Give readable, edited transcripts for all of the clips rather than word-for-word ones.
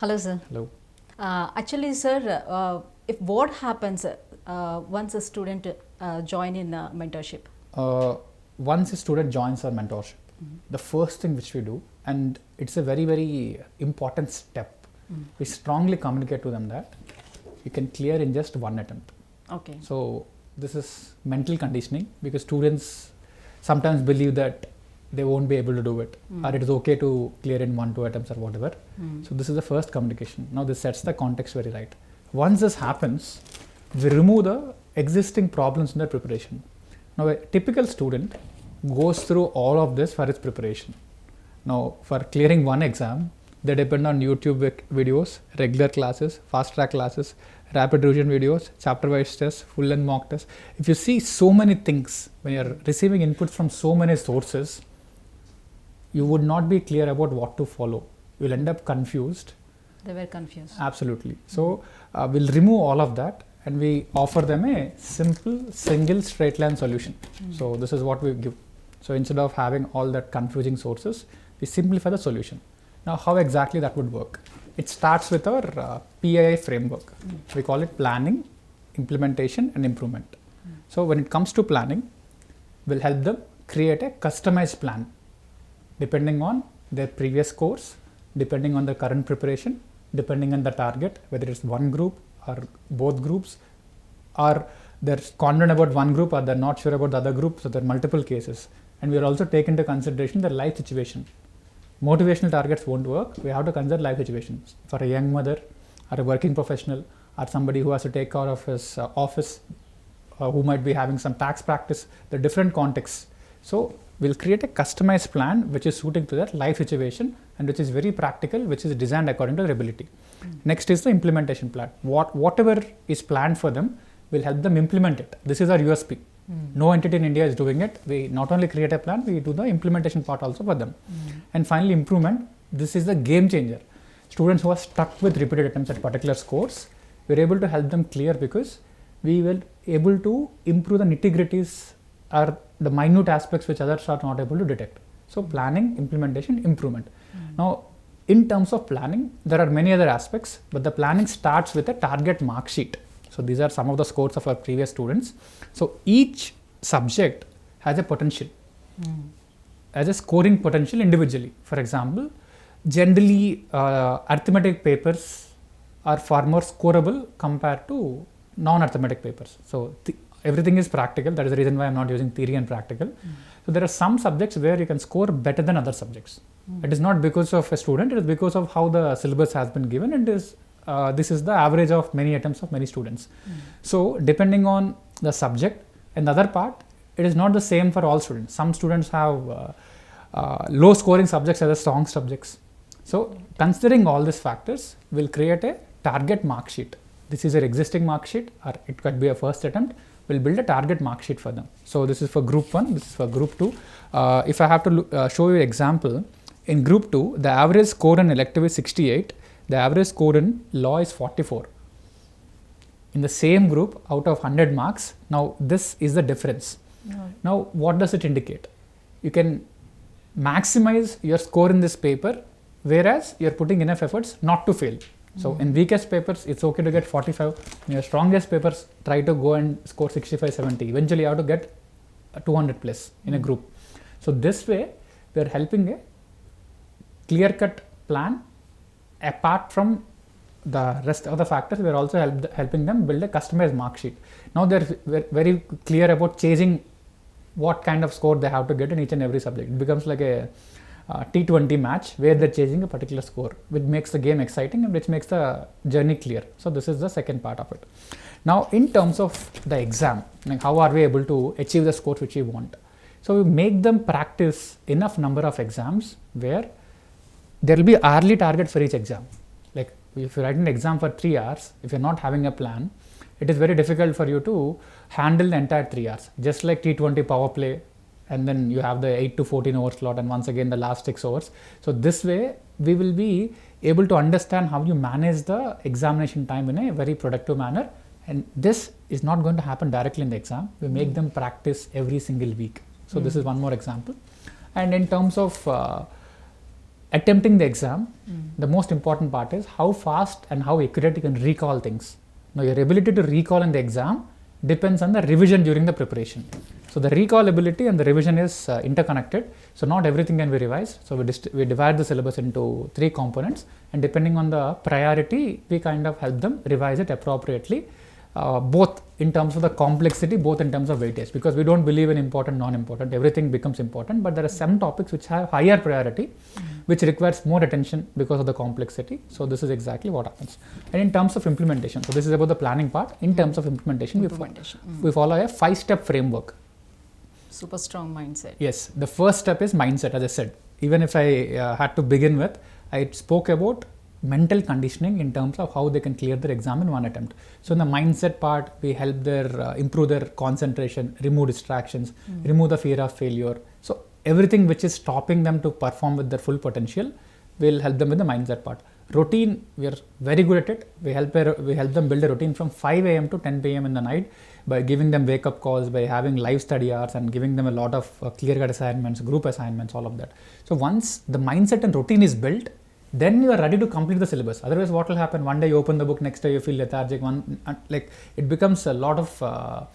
Hello, sir. Hello. Actually, sir, if what happens once a student join in mentorship? Uh, Once a student joins our mentorship, the first thing which we do, and it's a very, very important step, we strongly communicate to them that you can clear in just one attempt. Okay. So, this is mental conditioning because students sometimes believe that they won't be able to do it, or it is okay to clear in 1-2 attempts or whatever. So, this is the first communication. Now, this sets the context very right. Once this happens, we remove the existing problems in their preparation. Now, a typical student goes through all of this for its preparation. Now, for clearing one exam, they depend on YouTube videos, regular classes, fast track classes, rapid revision videos, chapter wise tests, full length mock tests. If you see so many things, when you're receiving inputs from so many sources, you would not be clear about what to follow. You'll end up confused. They were confused. Absolutely. So, we'll remove all of that and we offer them a simple single straight line solution. So, this is what we give. So, instead of having all that confusing sources, we simplify the solution. Now, how exactly that would work? It starts with our PII framework. We call it planning, implementation, and improvement. So, when it comes to planning, we'll help them create a customized plan depending on their previous course, depending on their current preparation, depending on the target, whether it's one group or both groups, or they're confident about one group or they're not sure about the other group. So there are multiple cases. And we are also taking into consideration their life situation. Motivational targets won't work. We have to consider life situations. For a young mother or a working professional or somebody who has to take care of his office, who might be having some tax practice, the different contexts. So we'll create a customized plan which is suiting to that life situation and which is very practical, which is designed according to their ability. Next is the implementation plan. Whatever is planned for them, will help them implement it. This is our USP. No entity in India is doing it. We not only create a plan, we do the implementation part also for them. And finally, improvement. This is the game changer. Students who are stuck with repeated attempts at particular scores, we're able to help them clear because we will able to improve the nitty-gritties or the minute aspects which others are not able to detect. So planning, implementation, improvement. Now, in terms of planning, there are many other aspects, but the planning starts with a target mark sheet. So these are some of the scores of our previous students. So each subject has a potential, as a scoring potential individually. For example, generally arithmetic papers are far more scoreable compared to non-arithmetic papers. So everything is practical. That is the reason why I'm not using theory and practical. So there are some subjects where you can score better than other subjects. It is not because of a student, it is because of how the syllabus has been given, and this is the average of many attempts of many students. So depending on the subject and the other part, it is not the same for all students. Some students have low scoring subjects as strong subjects. So considering all these factors, we'll create a target mark sheet. This is an existing mark sheet, or it could be a first attempt. We'll build a target mark sheet for them. So this is for group 1, this is for group 2. If I have to show you an example, in group 2, the average score in elective is 68. The average score in law is 44. In the same group, out of 100 marks, now this is the difference. Now, what does it indicate? You can maximize your score in this paper, whereas you're putting enough efforts not to fail. So in weakest papers, it's okay to get 45. In your strongest papers, try to go and score 65, 70. Eventually, you have to get 200 plus in a group. So this way, we are helping a clear-cut plan. Apart from the rest of the factors, we are also helping them build a customized mark sheet. Now they're very clear about chasing what kind of score they have to get in each and every subject. It becomes like a T20 match where they're chasing a particular score, which makes the game exciting and which makes the journey clear. So this is the second part of it. Now, in terms of the exam, like how are we able to achieve the scores which we want? So we make them practice enough number of exams where there will be hourly target for each exam. Like if you write an exam for 3 hours, if you're not having a plan, it is very difficult for you to handle the entire 3 hours. Just like T20 power play, and then you have the 8 to 14 over slot, and once again the last 6 hours. So this way we will be able to understand how you manage the examination time in a very productive manner. And this is not going to happen directly in the exam. We make them practice every single week. So this is one more example. And in terms of attempting the exam, the most important part is how fast and how accurate you can recall things. Now, your ability to recall in the exam depends on the revision during the preparation. So, the recall ability and the revision is interconnected. So, not everything can be revised. So, we divide the syllabus into 3 components, and depending on the priority, we kind of help them revise it appropriately, both in terms of the complexity, both in terms of weightage, because we don't believe in important, non-important, everything becomes important, but there are some topics which have higher priority, which requires more attention because of the complexity. So, this is exactly what happens. And in terms of implementation, so this is about the planning part. In terms of implementation, we follow a 5-step framework. Super strong mindset. Yes, the first step is mindset, as I said. Even if I had to begin with, I spoke about mental conditioning in terms of how they can clear their exam in one attempt. So, in the mindset part, we help their improve their concentration, remove distractions, remove the fear of failure. So, everything which is stopping them to perform with their full potential, will help them with the mindset part. Routine, we are very good at it. We help them build a routine from 5 a.m. to 10 p.m. in the night by giving them wake up calls, by having live study hours, and giving them a lot of clear cut assignments, group assignments, all of that. So, once the mindset and routine is built, then you are ready to complete the syllabus. Otherwise, what will happen? One day you open the book, next day you feel lethargic. It becomes a lot of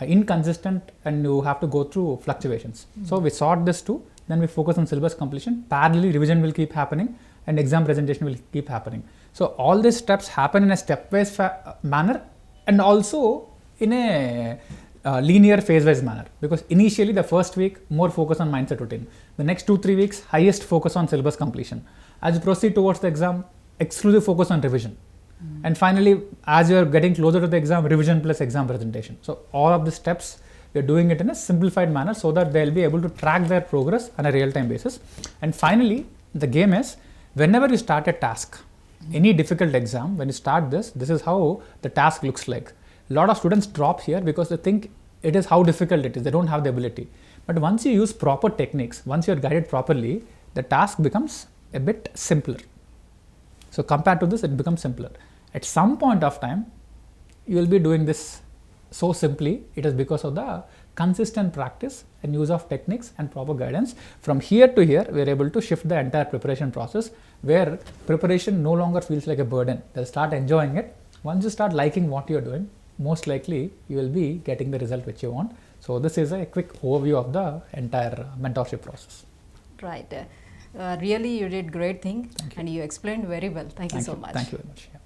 inconsistent, and you have to go through fluctuations. So, we sort this too. Then we focus on syllabus completion. Parallelly, revision will keep happening, and exam presentation will keep happening. So, all these steps happen in a stepwise manner, and also in a linear phase-wise manner, because initially the first week more focus on mindset routine, the next 2-3 weeks highest focus on syllabus completion. As you proceed towards the exam, exclusive focus on revision, and finally as you are getting closer to the exam, revision plus exam presentation. So, all of the steps we are doing it in a simplified manner so that they will be able to track their progress on a real-time basis. And finally, the game is, whenever you start a task, any difficult exam, when you start this is how the task looks like. A lot of students drop here because they think it is how difficult it is, they don't have the ability. But once you use proper techniques, once you are guided properly, the task becomes a bit simpler. So, compared to this, it becomes simpler. At some point of time, you will be doing this so simply. It is because of the consistent practice and use of techniques and proper guidance. From here to here, we are able to shift the entire preparation process, where preparation no longer feels like a burden. They'll start enjoying it. Once you start liking what you're doing, most likely you will be getting the result which you want. So, this is a quick overview of the entire mentorship process. Right. Really, you did great thing, and you explained very well. Thank you so much. Thank you very much. Yeah.